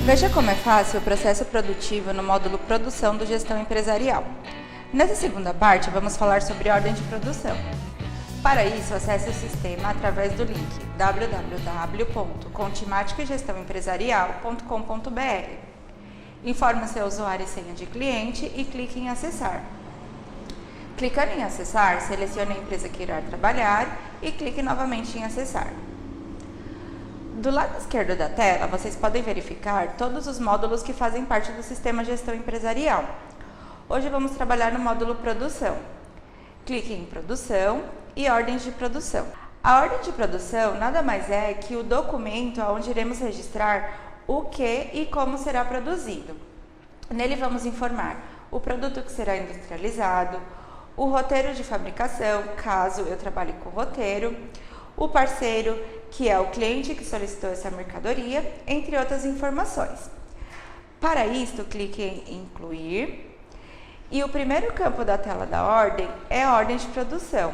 Veja como é fácil o processo produtivo no módulo Produção do Gestão Empresarial. Nessa segunda parte, vamos falar sobre ordem de produção. Para isso, acesse o sistema através do link www.contimaticagestãoempresarial.com.br. Informe o seu usuário e senha de cliente e clique em Acessar. Clicando em Acessar, selecione a empresa que irá trabalhar e clique novamente em Acessar. Do lado esquerdo da tela, vocês podem verificar todos os módulos que fazem parte do sistema Gestão Empresarial. Hoje vamos trabalhar no módulo Produção. Clique em Produção e Ordens de Produção. A ordem de produção nada mais é que o documento onde iremos registrar o que e como será produzido. Nele vamos informar o produto que será industrializado, o roteiro de fabricação, caso eu trabalhe com roteiro, o parceiro, que é o cliente que solicitou essa mercadoria, entre outras informações. Para isto, clique em Incluir e o primeiro campo da tela da ordem é a ordem de produção,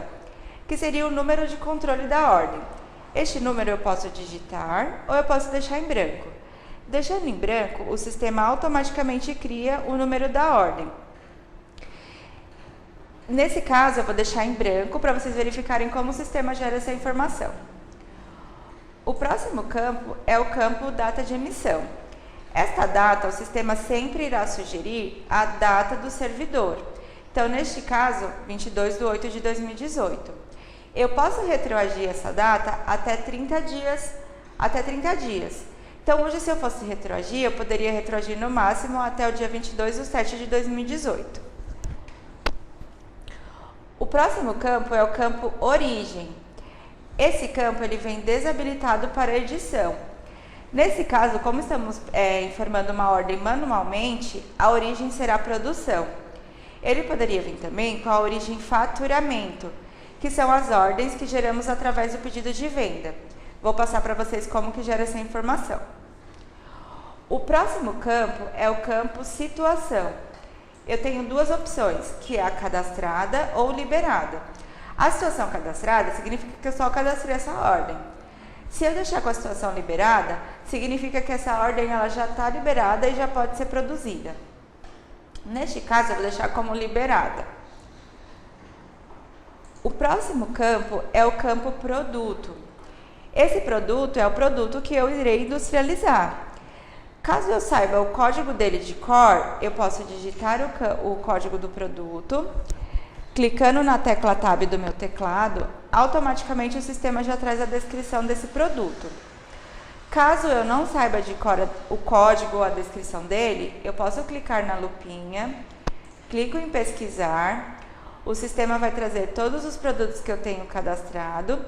que seria o número de controle da ordem. Este número eu posso digitar ou eu posso deixar em branco. Deixando em branco, o sistema automaticamente cria o número da ordem. Nesse caso, eu vou deixar em branco para vocês verificarem como o sistema gera essa informação. O próximo campo é o campo data de emissão. Esta data, o sistema sempre irá sugerir a data do servidor. Então, neste caso, 22/8/2018. Eu posso retroagir essa data até 30 dias. Então, hoje, se eu fosse retroagir, eu poderia retroagir no máximo até o dia 22/7/2018. O próximo campo é o campo Origem. Esse campo ele vem desabilitado para edição. Nesse caso, como estamos informando uma ordem manualmente, a origem será produção. Ele poderia vir também com a origem faturamento, que são as ordens que geramos através do pedido de venda. Vou passar para vocês como que gera essa informação. O próximo campo é o campo situação. Eu tenho duas opções, que é a cadastrada ou liberada. A situação cadastrada significa que eu só cadastrei essa ordem. Se eu deixar com a situação liberada, significa que essa ordem ela já está liberada e já pode ser produzida. Neste caso, eu vou deixar como liberada. O próximo campo é o campo produto. Esse produto é o produto que eu irei industrializar. Caso eu saiba o código dele de cor, eu posso digitar o código do produto. Clicando na tecla Tab do meu teclado, automaticamente o sistema já traz a descrição desse produto. Caso eu não saiba de cor o código ou a descrição dele, eu posso clicar na lupinha, clico em pesquisar, o sistema vai trazer todos os produtos que eu tenho cadastrado.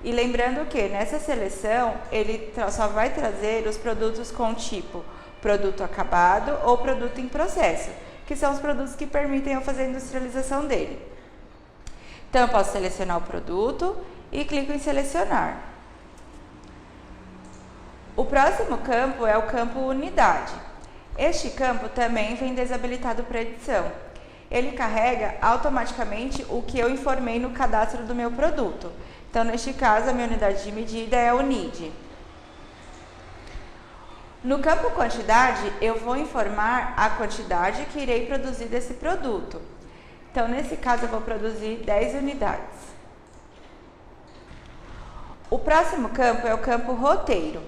E lembrando que nessa seleção, ele só vai trazer os produtos com tipo produto acabado ou produto em processo, que são os produtos que permitem eu fazer a industrialização dele. Então, eu posso selecionar o produto e clico em selecionar. O próximo campo é o campo unidade. Este campo também vem desabilitado para edição. Ele carrega automaticamente o que eu informei no cadastro do meu produto. Então, neste caso, a minha unidade de medida é a UNID. No campo quantidade, eu vou informar a quantidade que irei produzir desse produto. Então, nesse caso, eu vou produzir 10 unidades. O próximo campo é o campo roteiro.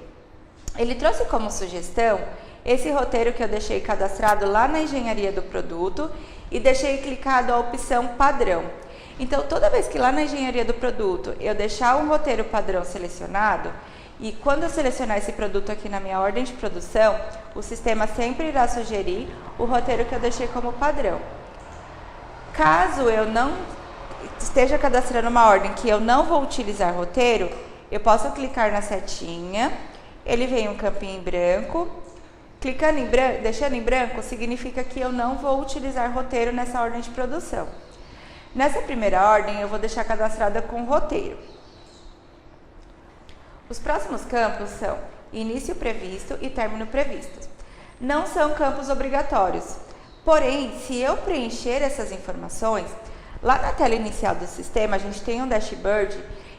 Ele trouxe como sugestão esse roteiro que eu deixei cadastrado lá na engenharia do produto e deixei clicado a opção padrão. Então, toda vez que lá na engenharia do produto eu deixar um roteiro padrão selecionado, e quando eu selecionar esse produto aqui na minha ordem de produção, o sistema sempre irá sugerir o roteiro que eu deixei como padrão. Caso eu não esteja cadastrando uma ordem que eu não vou utilizar roteiro, eu posso clicar na setinha, ele vem um campinho em branco. Clicando em branco, deixando em branco, significa que eu não vou utilizar roteiro nessa ordem de produção. Nessa primeira ordem, eu vou deixar cadastrada com roteiro. Os próximos campos são início previsto e término previsto. Não são campos obrigatórios. Porém, se eu preencher essas informações, lá na tela inicial do sistema, a gente tem um dashboard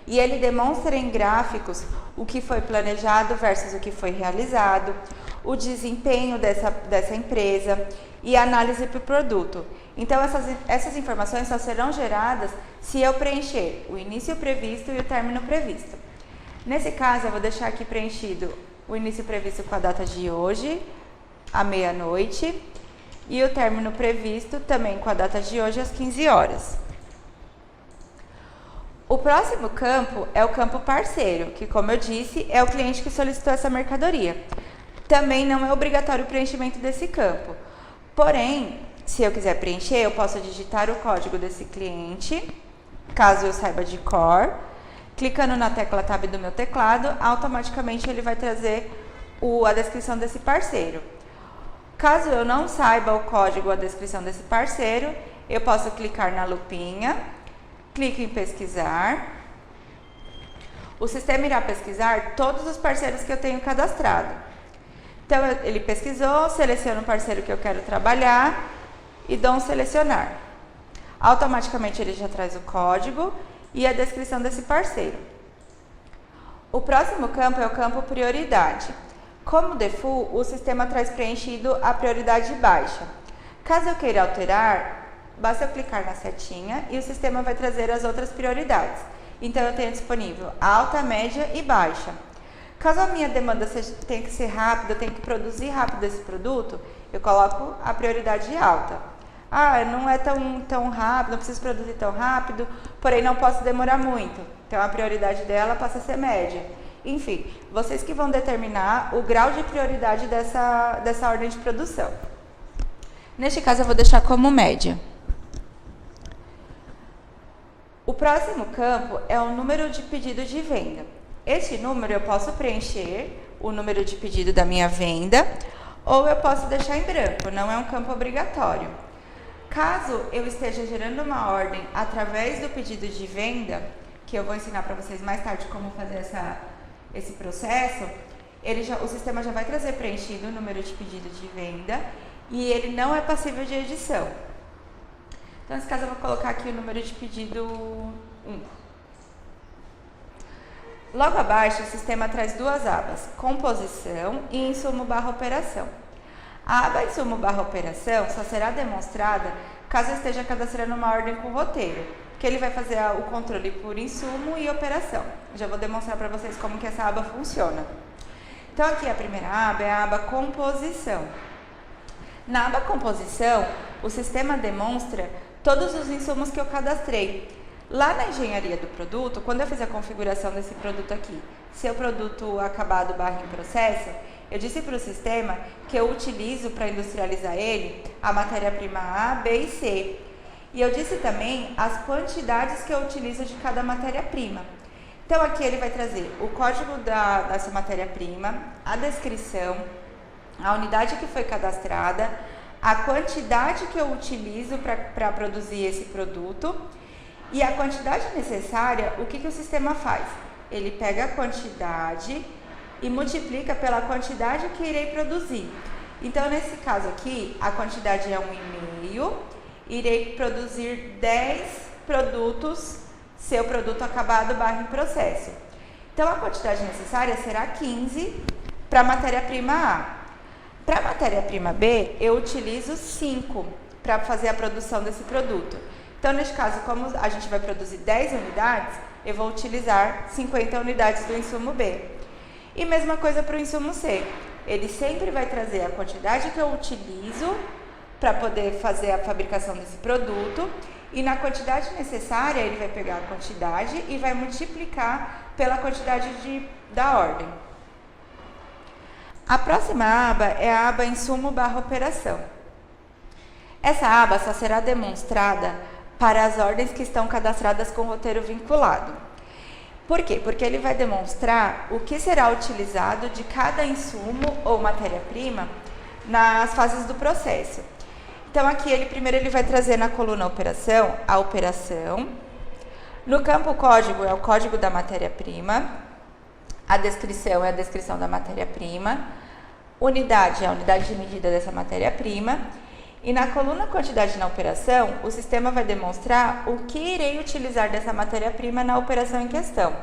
e ele demonstra em gráficos o que foi planejado versus o que foi realizado, o desempenho dessa empresa e análise para o produto. Então, essas informações só serão geradas se eu preencher o início previsto e o término previsto. Nesse caso, eu vou deixar aqui preenchido o início previsto com a data de hoje, à meia-noite, e o término previsto também com a data de hoje, às 15 horas. O próximo campo é o campo parceiro, que, como eu disse, é o cliente que solicitou essa mercadoria. Também não é obrigatório o preenchimento desse campo. Porém, se eu quiser preencher, eu posso digitar o código desse cliente, caso eu saiba de cor. Clicando na tecla Tab do meu teclado, automaticamente ele vai trazer a descrição desse parceiro. Caso eu não saiba o código ou a descrição desse parceiro, eu posso clicar na lupinha, clico em pesquisar. O sistema irá pesquisar todos os parceiros que eu tenho cadastrado. Então, ele pesquisou, seleciono o parceiro que eu quero trabalhar e dou um selecionar. Automaticamente ele já traz o código e a descrição desse parceiro. O próximo campo é o campo prioridade. Como default, o sistema traz preenchido a prioridade baixa. Caso eu queira alterar, basta eu clicar na setinha e o sistema vai trazer as outras prioridades. Então, eu tenho disponível alta, média e baixa. Caso a minha demanda tenha que ser rápida, eu tenho que produzir rápido esse produto, eu coloco a prioridade alta. Não é tão rápido, não preciso produzir tão rápido, porém não posso demorar muito. Então, a prioridade dela passa a ser média. Enfim, vocês que vão determinar o grau de prioridade dessa ordem de produção. Neste caso, eu vou deixar como média. O próximo campo é o número de pedido de venda. Este número eu posso preencher o número de pedido da minha venda ou eu posso deixar em branco, não é um campo obrigatório. Caso eu esteja gerando uma ordem através do pedido de venda, que eu vou ensinar para vocês mais tarde como fazer esse processo, o sistema já vai trazer preenchido o número de pedido de venda e ele não é passível de edição. Então, nesse caso, eu vou colocar aqui o número de pedido 1. Logo abaixo, o sistema traz duas abas, composição e insumo/operação. A aba insumo/operação só será demonstrada caso eu esteja cadastrando uma ordem com roteiro, que ele vai fazer o controle por insumo e operação. Já vou demonstrar para vocês como que essa aba funciona. Então, aqui a primeira aba é a aba composição. Na aba composição, o sistema demonstra todos os insumos que eu cadastrei. Lá na engenharia do produto, quando eu fiz a configuração desse produto aqui, seu produto acabado / em processo, eu disse para o sistema que eu utilizo para industrializar ele a matéria-prima A, B e C. E eu disse também as quantidades que eu utilizo de cada matéria-prima. Então, aqui ele vai trazer o código dessa matéria-prima, a descrição, a unidade que foi cadastrada, a quantidade que eu utilizo para produzir esse produto e a quantidade necessária. O que o sistema faz? Ele pega a quantidade e multiplica pela quantidade que irei produzir. Então, nesse caso aqui, a quantidade é 1,5, irei produzir 10 produtos, seu produto acabado / em processo. Então, a quantidade necessária será 15 para a matéria-prima A. Para a matéria-prima B, eu utilizo 5 para fazer a produção desse produto. Então, neste caso, como a gente vai produzir 10 unidades, eu vou utilizar 50 unidades do insumo B. E mesma coisa para o insumo C. Ele sempre vai trazer a quantidade que eu utilizo para poder fazer a fabricação desse produto. E na quantidade necessária, ele vai pegar a quantidade e vai multiplicar pela quantidade da ordem. A próxima aba é a aba insumo/operação. Essa aba só será demonstrada para as ordens que estão cadastradas com roteiro vinculado. Por quê? Porque ele vai demonstrar o que será utilizado de cada insumo ou matéria-prima nas fases do processo. Então, aqui primeiro ele vai trazer na coluna operação, a operação. No campo código é o código da matéria-prima. A descrição é a descrição da matéria-prima. Unidade é a unidade de medida dessa matéria-prima. E na coluna quantidade na operação, o sistema vai demonstrar o que irei utilizar dessa matéria-prima na operação em questão.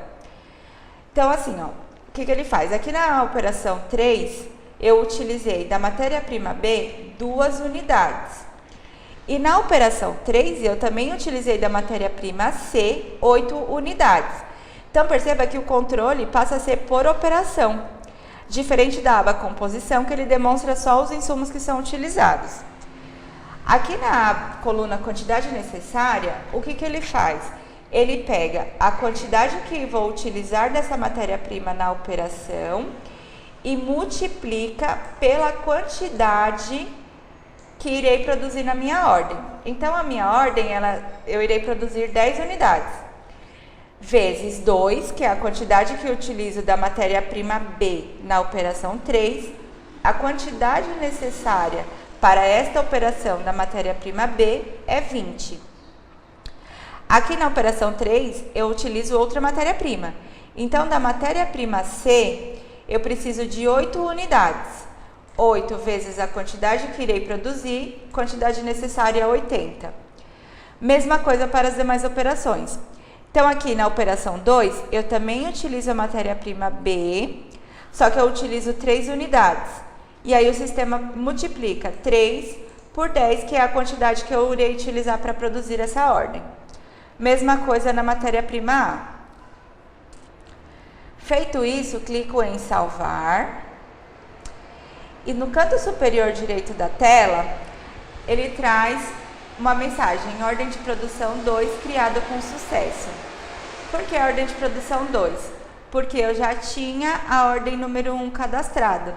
Então, assim, o que ele faz? Aqui na operação 3, eu utilizei da matéria-prima B 2 unidades. E na operação 3, eu também utilizei da matéria-prima C 8 unidades. Então, perceba que o controle passa a ser por operação, diferente da aba composição, que ele demonstra só os insumos que são utilizados. Aqui na coluna quantidade necessária, o que ele faz? Ele pega a quantidade que vou utilizar dessa matéria-prima na operação e multiplica pela quantidade que irei produzir na minha ordem. Então, a minha ordem, eu irei produzir 10 unidades, vezes 2, que é a quantidade que eu utilizo da matéria-prima B na operação 3, a quantidade necessária para esta operação da matéria-prima B é 20. Aqui na operação 3, eu utilizo outra matéria-prima. Então, da matéria-prima C, eu preciso de 8 unidades. 8 vezes a quantidade que irei produzir, quantidade necessária é 80. Mesma coisa para as demais operações. Então, aqui na operação 2, eu também utilizo a matéria-prima B, só que eu utilizo 3 unidades. E aí o sistema multiplica 3 por 10, que é a quantidade que eu irei utilizar para produzir essa ordem. Mesma coisa na matéria-prima A. Feito isso, clico em salvar. E no canto superior direito da tela, ele traz uma mensagem, ordem de produção 2, criado com sucesso. Por que ordem de produção 2? Porque eu já tinha a ordem número 1 cadastrada.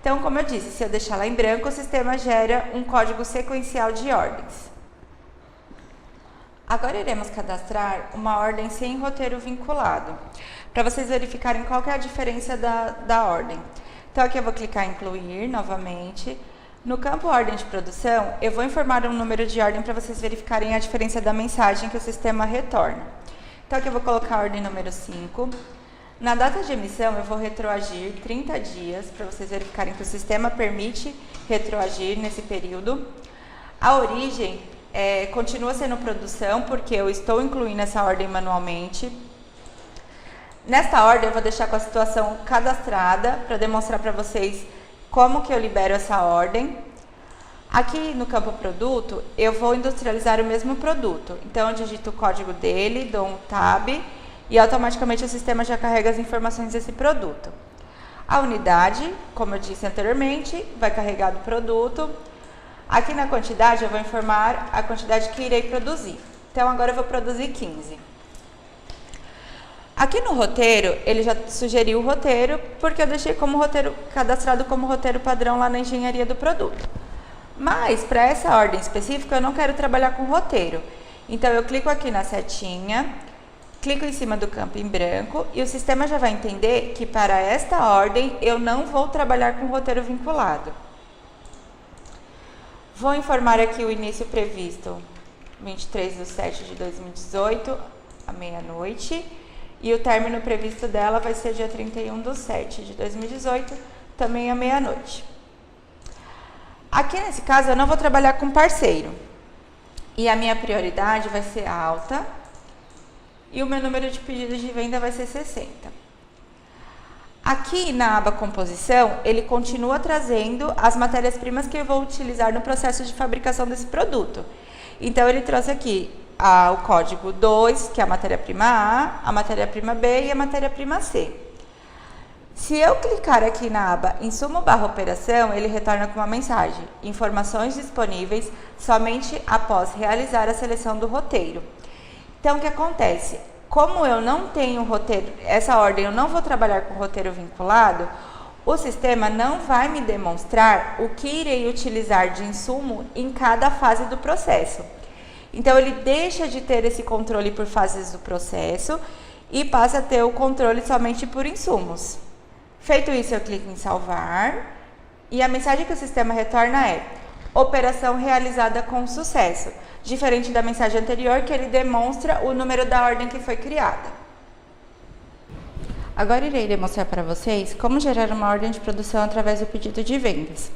Então, como eu disse, se eu deixar lá em branco, o sistema gera um código sequencial de ordens. Agora iremos cadastrar uma ordem sem roteiro vinculado, para vocês verificarem qual que é a diferença da ordem. Então, aqui eu vou clicar em incluir novamente. No campo ordem de produção, eu vou informar um número de ordem para vocês verificarem a diferença da mensagem que o sistema retorna. Então, aqui eu vou colocar a ordem número 5. Na data de emissão, eu vou retroagir 30 dias, para vocês verificarem que o sistema permite retroagir nesse período. A origem continua sendo produção, porque eu estou incluindo essa ordem manualmente. Nesta ordem, eu vou deixar com a situação cadastrada, para demonstrar para vocês como que eu libero essa ordem. Aqui no campo produto, eu vou industrializar o mesmo produto. Então, eu digito o código dele, dou um tab e automaticamente o sistema já carrega as informações desse produto. A unidade, como eu disse anteriormente, vai carregar do produto. Aqui na quantidade, eu vou informar a quantidade que irei produzir. Então, agora eu vou produzir 15. Aqui no roteiro, ele já sugeriu o roteiro, porque eu deixei como roteiro cadastrado como roteiro padrão lá na engenharia do produto. Mas, para essa ordem específica, eu não quero trabalhar com roteiro. Então, eu clico aqui na setinha, clico em cima do campo em branco, e o sistema já vai entender que para esta ordem, eu não vou trabalhar com roteiro vinculado. Vou informar aqui o início previsto, 23/7/2018, à meia-noite. E o término previsto dela vai ser dia 31/7/2018, também à meia-noite. Aqui nesse caso eu não vou trabalhar com parceiro. E a minha prioridade vai ser alta. E o meu número de pedidos de venda vai ser 60. Aqui na aba composição, ele continua trazendo as matérias-primas que eu vou utilizar no processo de fabricação desse produto. Então, ele trouxe aqui o código 2, que é a matéria-prima A, a matéria-prima B e a matéria-prima C. Se eu clicar aqui na aba Insumo/Operação, ele retorna com uma mensagem: informações disponíveis somente após realizar a seleção do roteiro. Então, o que acontece? Como eu não tenho roteiro, essa ordem eu não vou trabalhar com roteiro vinculado, o sistema não vai me demonstrar o que irei utilizar de insumo em cada fase do processo. Então, ele deixa de ter esse controle por fases do processo e passa a ter o controle somente por insumos. Feito isso, eu clico em salvar e a mensagem que o sistema retorna é: operação realizada com sucesso, diferente da mensagem anterior, que ele demonstra o número da ordem que foi criada. Agora irei demonstrar para vocês como gerar uma ordem de produção através do pedido de vendas.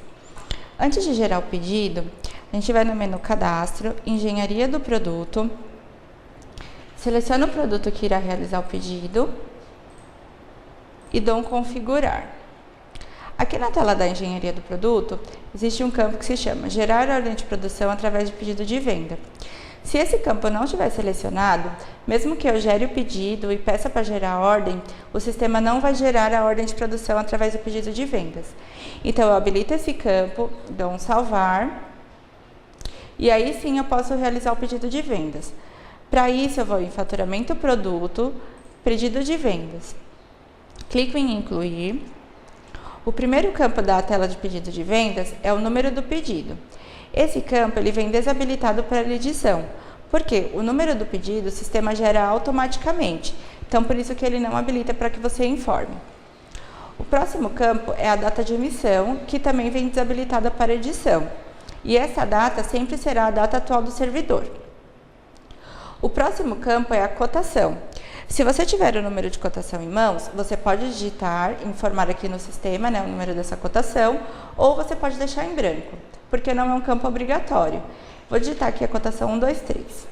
Antes de gerar o pedido, a gente vai no menu Cadastro, Engenharia do Produto, seleciona o produto que irá realizar o pedido e dou um Configurar. Aqui na tela da engenharia do produto, existe um campo que se chama gerar ordem de produção através de pedido de venda. Se esse campo não estiver selecionado, mesmo que eu gere o pedido e peça para gerar a ordem, o sistema não vai gerar a ordem de produção através do pedido de vendas. Então, eu habilito esse campo, dou um salvar, e aí sim eu posso realizar o pedido de vendas. Para isso, eu vou em faturamento produto, pedido de vendas. Clico em incluir. O primeiro campo da tela de pedido de vendas é o número do pedido. Esse campo ele vem desabilitado para edição, porque o número do pedido o sistema gera automaticamente, então por isso que ele não habilita para que você informe. O próximo campo é a data de emissão, que também vem desabilitada para edição, e essa data sempre será a data atual do servidor. O próximo campo é a cotação. Se você tiver o número de cotação em mãos, você pode digitar, informar aqui no sistema, o número dessa cotação, ou você pode deixar em branco, porque não é um campo obrigatório. Vou digitar aqui a cotação 123.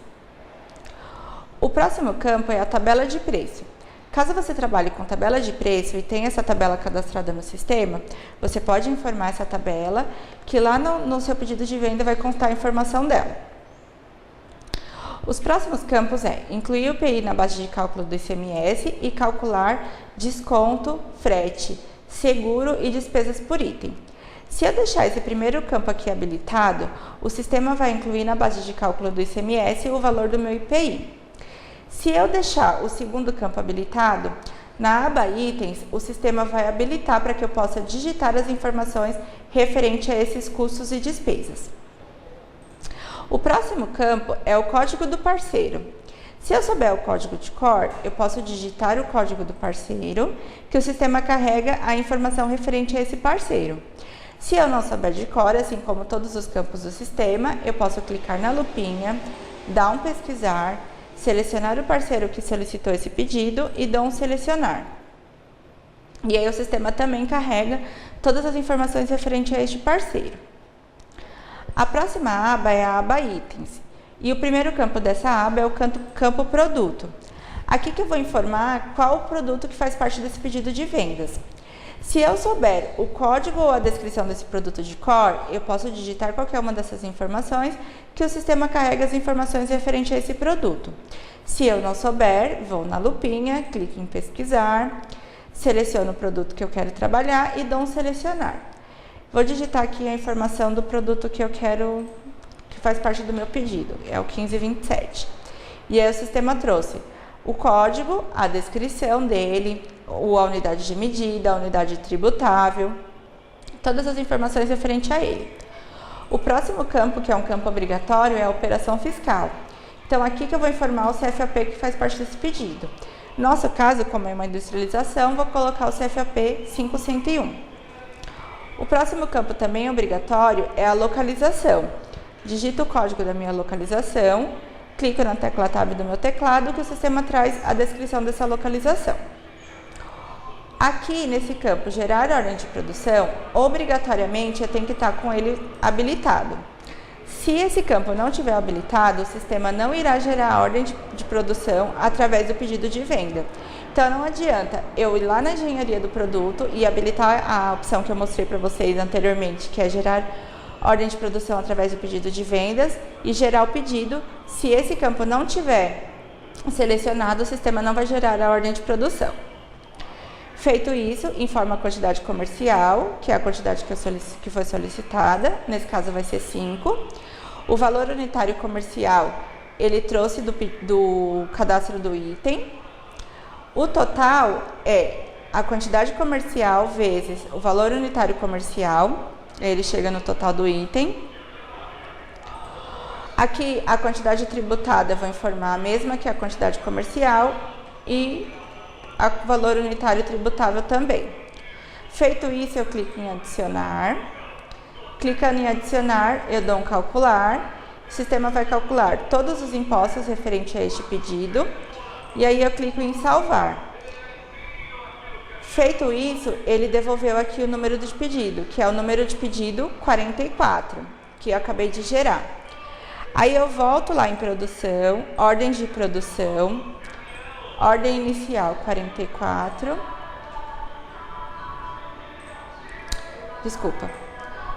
O próximo campo é a tabela de preço. Caso você trabalhe com tabela de preço e tenha essa tabela cadastrada no sistema, você pode informar essa tabela, que lá no seu pedido de venda vai constar a informação dela. Os próximos campos é incluir o PI na base de cálculo do ICMS e calcular desconto, frete, seguro e despesas por item. Se eu deixar esse primeiro campo aqui habilitado, o sistema vai incluir na base de cálculo do ICMS o valor do meu IPI. Se eu deixar o segundo campo habilitado, na aba itens, o sistema vai habilitar para que eu possa digitar as informações referente a esses custos e despesas. O próximo campo é o código do parceiro. Se eu souber o código de cor, eu posso digitar o código do parceiro, que o sistema carrega a informação referente a esse parceiro. Se eu não souber de cor, assim como todos os campos do sistema, eu posso clicar na lupinha, dar um pesquisar, selecionar o parceiro que solicitou esse pedido e dar um selecionar. E aí o sistema também carrega todas as informações referentes a este parceiro. A próxima aba é a aba itens. E o primeiro campo dessa aba é o campo produto. Aqui que eu vou informar qual o produto que faz parte desse pedido de vendas. Se eu souber o código ou a descrição desse produto de cor, eu posso digitar qualquer uma dessas informações que o sistema carrega as informações referentes a esse produto. Se eu não souber, vou na lupinha, clico em pesquisar, seleciono o produto que eu quero trabalhar e dou um selecionar. Vou digitar aqui a informação do produto que eu quero, que faz parte do meu pedido, é o 1527. E aí o sistema trouxe o código, a descrição dele, a unidade de medida, a unidade tributável, todas as informações referentes a ele. O próximo campo, que é um campo obrigatório, é a operação fiscal. Então, aqui que eu vou informar o CFAP que faz parte desse pedido. No nosso caso, como é uma industrialização, vou colocar o CFAP 5101. O próximo campo também obrigatório é a localização. Digito o código da minha localização, clico na tecla Tab do meu teclado, que o sistema traz a descrição dessa localização. Aqui, nesse campo, gerar ordem de produção, obrigatoriamente eu tenho que estar com ele habilitado. Se esse campo não estiver habilitado, o sistema não irá gerar ordem de produção através do pedido de venda. Então, não adianta eu ir lá na engenharia do produto e habilitar a opção que eu mostrei para vocês anteriormente, que é gerar ordem de produção através do pedido de vendas e gerar o pedido. Se esse campo não tiver selecionado, o sistema não vai gerar a ordem de produção. Feito isso, informa a quantidade comercial, que é a quantidade que foi solicitada, nesse caso vai ser 5. O valor unitário comercial, ele trouxe do cadastro do item. O total é a quantidade comercial vezes o valor unitário comercial, ele chega no total do item. Aqui, a quantidade tributada, eu vou informar a mesma que a quantidade comercial e o valor unitário tributável também. Feito isso, eu clico em adicionar. Clicando em adicionar, eu dou um calcular. O sistema vai calcular todos os impostos referentes a este pedido. E aí eu clico em salvar. Feito isso, ele devolveu aqui o número de pedido, que é o número de pedido 44, que eu acabei de gerar. Aí eu volto lá em produção, ordem de produção, ordem inicial 44. desculpa.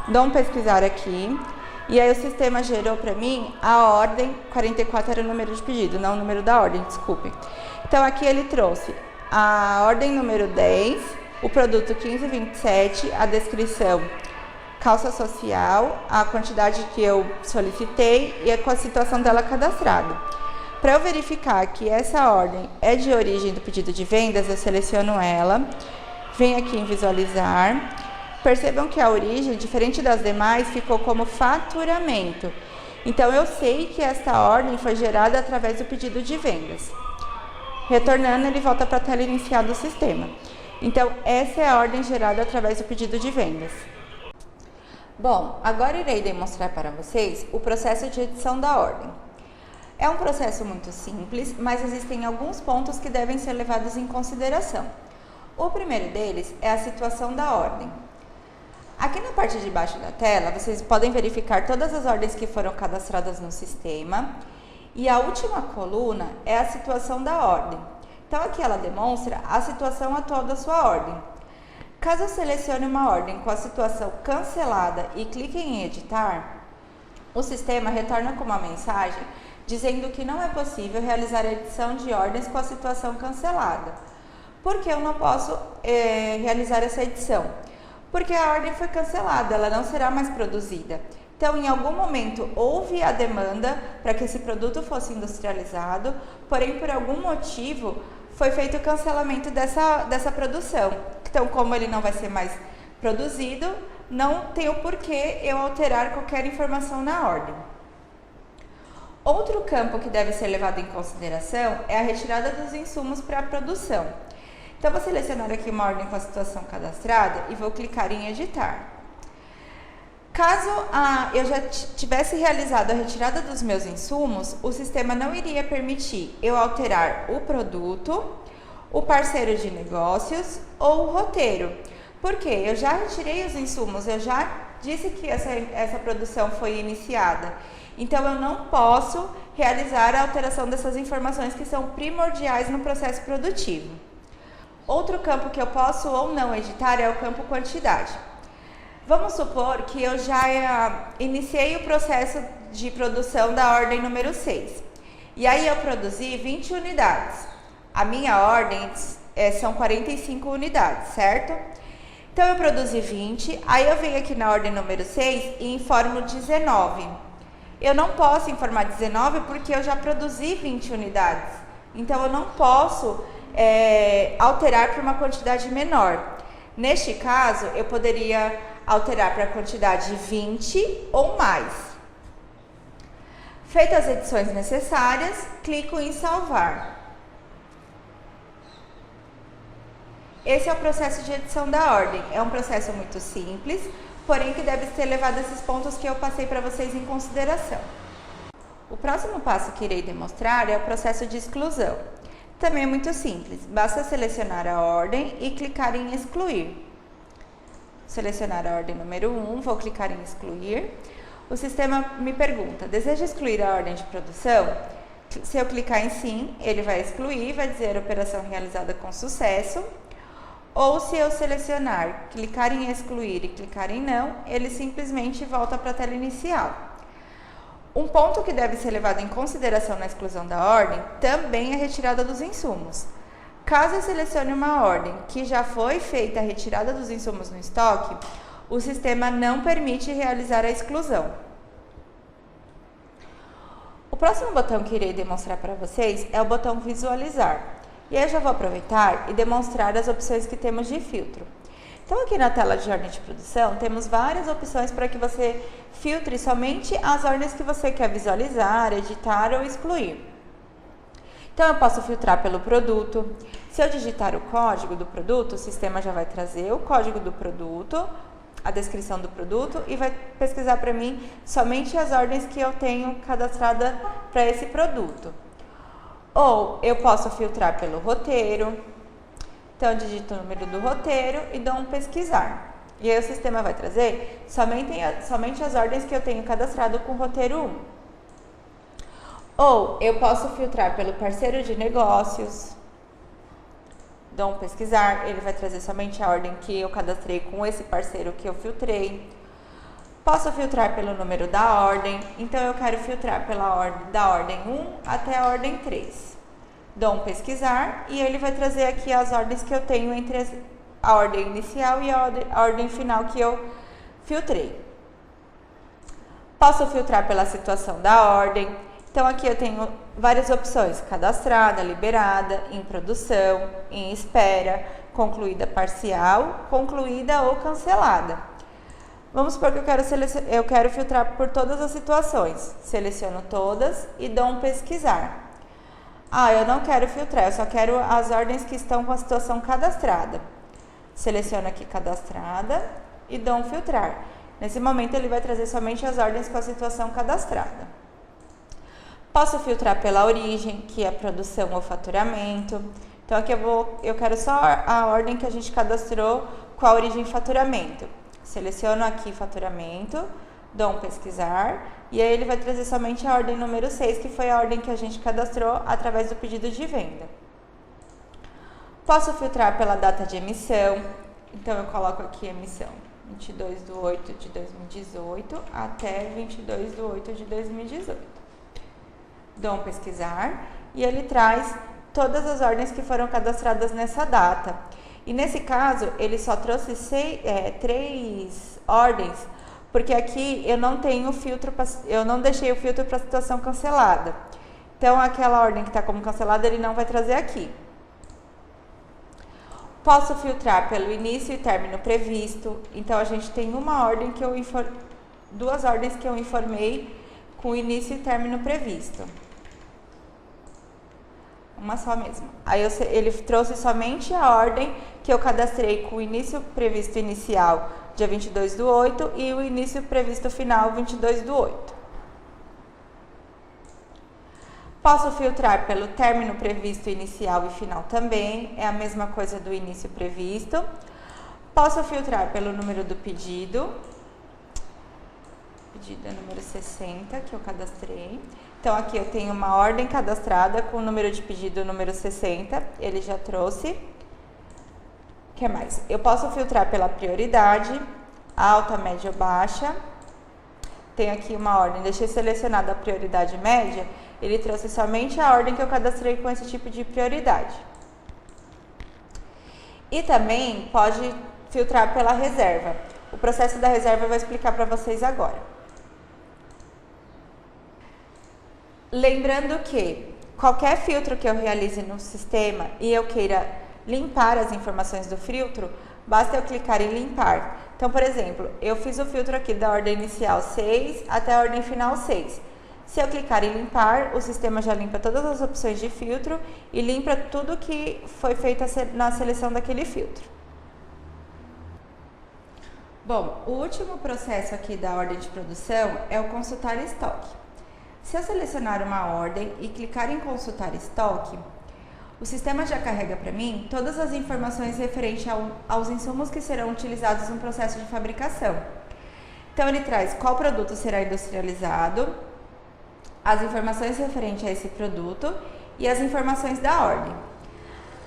Dou um pesquisar aqui. E aí o sistema gerou para mim a ordem, 44 era o número de pedido, não o número da ordem, desculpe. Então aqui ele trouxe a ordem número 10, o produto 1527, a descrição, calça social, a quantidade que eu solicitei e com a situação dela cadastrada. Para eu verificar que essa ordem é de origem do pedido de vendas, eu seleciono ela, venho aqui em visualizar. Percebam que a origem, diferente das demais, ficou como faturamento. Então, eu sei que esta ordem foi gerada através do pedido de vendas. Retornando, ele volta para a tela inicial do sistema. Então, essa é a ordem gerada através do pedido de vendas. Bom, agora irei demonstrar para vocês o processo de edição da ordem. É um processo muito simples, mas existem alguns pontos que devem ser levados em consideração. O primeiro deles é a situação da ordem. Aqui na parte de baixo da tela, vocês podem verificar todas as ordens que foram cadastradas no sistema. E a última coluna é a situação da ordem. Então, aqui ela demonstra a situação atual da sua ordem. Caso eu selecione uma ordem com a situação cancelada e clique em editar, o sistema retorna com uma mensagem dizendo que não é possível realizar a edição de ordens com a situação cancelada. Por que eu não posso realizar essa edição? Porque a ordem foi cancelada, ela não será mais produzida. Então, em algum momento, houve a demanda para que esse produto fosse industrializado, porém, por algum motivo, foi feito o cancelamento dessa produção. Então, como ele não vai ser mais produzido, não tem o porquê eu alterar qualquer informação na ordem. Outro campo que deve ser levado em consideração é a retirada dos insumos para a produção. Então, vou selecionar aqui uma ordem com a situação cadastrada e vou clicar em editar. Caso eu já tivesse realizado a retirada dos meus insumos, o sistema não iria permitir eu alterar o produto, o parceiro de negócios ou o roteiro. Porque eu já retirei os insumos, eu já disse que essa produção foi iniciada. Então, eu não posso realizar a alteração dessas informações que são primordiais no processo produtivo. Outro campo que eu posso ou não editar é o campo quantidade. Vamos supor que eu já iniciei o processo de produção da ordem número 6. E aí eu produzi 20 unidades. A minha ordem são 45 unidades, certo? Então eu produzi 20, aí eu venho aqui na ordem número 6 e informo 19. Eu não posso informar 19 porque eu já produzi 20 unidades. Então eu não posso alterar para uma quantidade menor. Neste caso, eu poderia alterar para a quantidade 20 ou mais. Feitas as edições necessárias, clico em salvar. Esse é o processo de edição da ordem. É um processo muito simples, porém que deve ser levado a esses pontos que eu passei para vocês em consideração. O próximo passo que irei demonstrar é o processo de exclusão. Também é muito simples, basta selecionar a ordem e clicar em excluir. Selecionar a ordem número 1, vou clicar em excluir. O sistema me pergunta, deseja excluir a ordem de produção? Se eu clicar em sim, ele vai excluir, vai dizer operação realizada com sucesso. Ou se eu selecionar, clicar em excluir e clicar em não, ele simplesmente volta para a tela inicial. Um ponto que deve ser levado em consideração na exclusão da ordem também é a retirada dos insumos. Caso eu selecione uma ordem que já foi feita a retirada dos insumos no estoque, o sistema não permite realizar a exclusão. O próximo botão que irei demonstrar para vocês é o botão visualizar. E aí eu já vou aproveitar e demonstrar as opções que temos de filtro. Então, aqui na tela de ordem de produção, temos várias opções para que você filtre somente as ordens que você quer visualizar, editar ou excluir. Então, eu posso filtrar pelo produto. Se eu digitar o código do produto, o sistema já vai trazer o código do produto, a descrição do produto e vai pesquisar para mim somente as ordens que eu tenho cadastrada para esse produto. Ou eu posso filtrar pelo roteiro. Então, eu digito o número do roteiro e dou um pesquisar. E aí o sistema vai trazer somente as ordens que eu tenho cadastrado com o roteiro 1. Ou eu posso filtrar pelo parceiro de negócios. Dou um pesquisar, ele vai trazer somente a ordem que eu cadastrei com esse parceiro que eu filtrei. Posso filtrar pelo número da ordem, então eu quero filtrar da ordem 1 até a ordem 3. Dou um pesquisar e ele vai trazer aqui as ordens que eu tenho entre a ordem inicial e a ordem final que eu filtrei. Posso filtrar pela situação da ordem, então aqui eu tenho várias opções: cadastrada, liberada, em produção, em espera, concluída parcial, concluída ou cancelada. Vamos supor que eu quero filtrar por todas as situações. Seleciono todas e dou um pesquisar. Eu não quero filtrar, eu só quero as ordens que estão com a situação cadastrada. Seleciono aqui cadastrada e dou um filtrar. Nesse momento ele vai trazer somente as ordens com a situação cadastrada. Posso filtrar pela origem, que é produção ou faturamento. Então aqui eu quero só a ordem que a gente cadastrou com a origem faturamento. Seleciono aqui faturamento, dou um pesquisar e aí ele vai trazer somente a ordem número 6, que foi a ordem que a gente cadastrou através do pedido de venda. Posso filtrar pela data de emissão, então eu coloco aqui emissão 22/8/2018 até 22/8/2018. Dou um pesquisar e ele traz todas as ordens que foram cadastradas nessa data. E nesse caso, ele só trouxe 3 ordens, porque aqui eu não tenho filtro, eu não deixei o filtro para a situação cancelada. Então, aquela ordem que está como cancelada, ele não vai trazer aqui. Posso filtrar pelo início e término previsto. Então, a gente tem duas ordens que eu informei com início e término previsto. Uma só mesmo. Aí ele trouxe somente a ordem que eu cadastrei com o início previsto inicial, dia 22/8, e o início previsto final, 22/8. Posso filtrar pelo término previsto inicial e final também, é a mesma coisa do início previsto. Posso filtrar pelo número do pedido. Pedido é número 60, que eu cadastrei. Então, aqui eu tenho uma ordem cadastrada com o número de pedido número 60, ele já trouxe. O que mais? Eu posso filtrar pela prioridade, alta, média ou baixa. Tenho aqui uma ordem, deixei selecionada a prioridade média, ele trouxe somente a ordem que eu cadastrei com esse tipo de prioridade. E também pode filtrar pela reserva. O processo da reserva eu vou explicar para vocês agora. Lembrando que qualquer filtro que eu realize no sistema e eu queira limpar as informações do filtro, basta eu clicar em limpar. Então, por exemplo, eu fiz o filtro aqui da ordem inicial 6 até a ordem final 6. Se eu clicar em limpar, o sistema já limpa todas as opções de filtro e limpa tudo que foi feito na seleção daquele filtro. Bom, o último processo aqui da ordem de produção é o consultar estoque. Se eu selecionar uma ordem e clicar em consultar estoque, o sistema já carrega para mim todas as informações referentes aos insumos que serão utilizados no processo de fabricação. Então, ele traz qual produto será industrializado, as informações referentes a esse produto e as informações da ordem.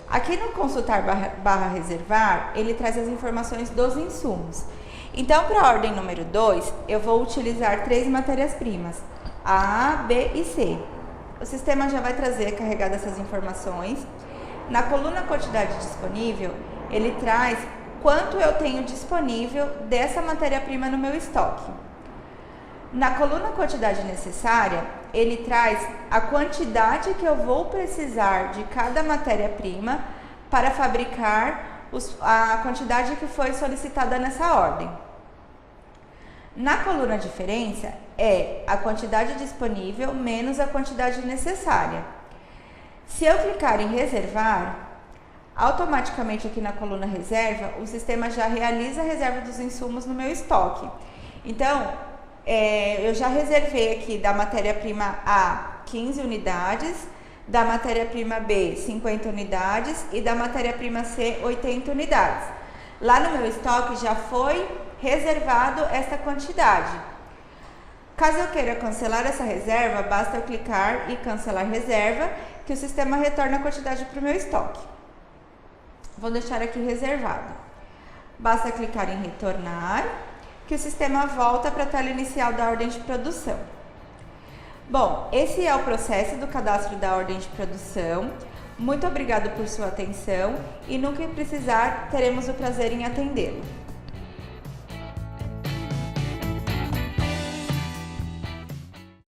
Aqui no consultar barra reservar, ele traz as informações dos insumos. Então, para a ordem número 2, eu vou utilizar 3 matérias-primas, A, B e C. O sistema já vai trazer carregado essas informações. Na coluna quantidade disponível, ele traz quanto eu tenho disponível dessa matéria-prima no meu estoque. Na coluna quantidade necessária, ele traz a quantidade que eu vou precisar de cada matéria-prima para fabricar a quantidade que foi solicitada nessa ordem. Na coluna diferença, é a quantidade disponível menos a quantidade necessária. Se eu clicar em reservar, automaticamente aqui na coluna reserva, o sistema já realiza a reserva dos insumos no meu estoque. Então, eu já reservei aqui da matéria-prima A 15 unidades, da matéria-prima B 50 unidades e da matéria-prima C 80 unidades. Lá no meu estoque já foi reservado esta quantidade. Caso eu queira cancelar essa reserva, basta eu clicar e cancelar reserva, que o sistema retorna a quantidade para o meu estoque. Vou deixar aqui reservado. Basta clicar em retornar, que o sistema volta para a tela inicial da ordem de produção. Bom, esse é o processo do cadastro da ordem de produção. Muito obrigado por sua atenção e no que precisar, teremos o prazer em atendê-lo.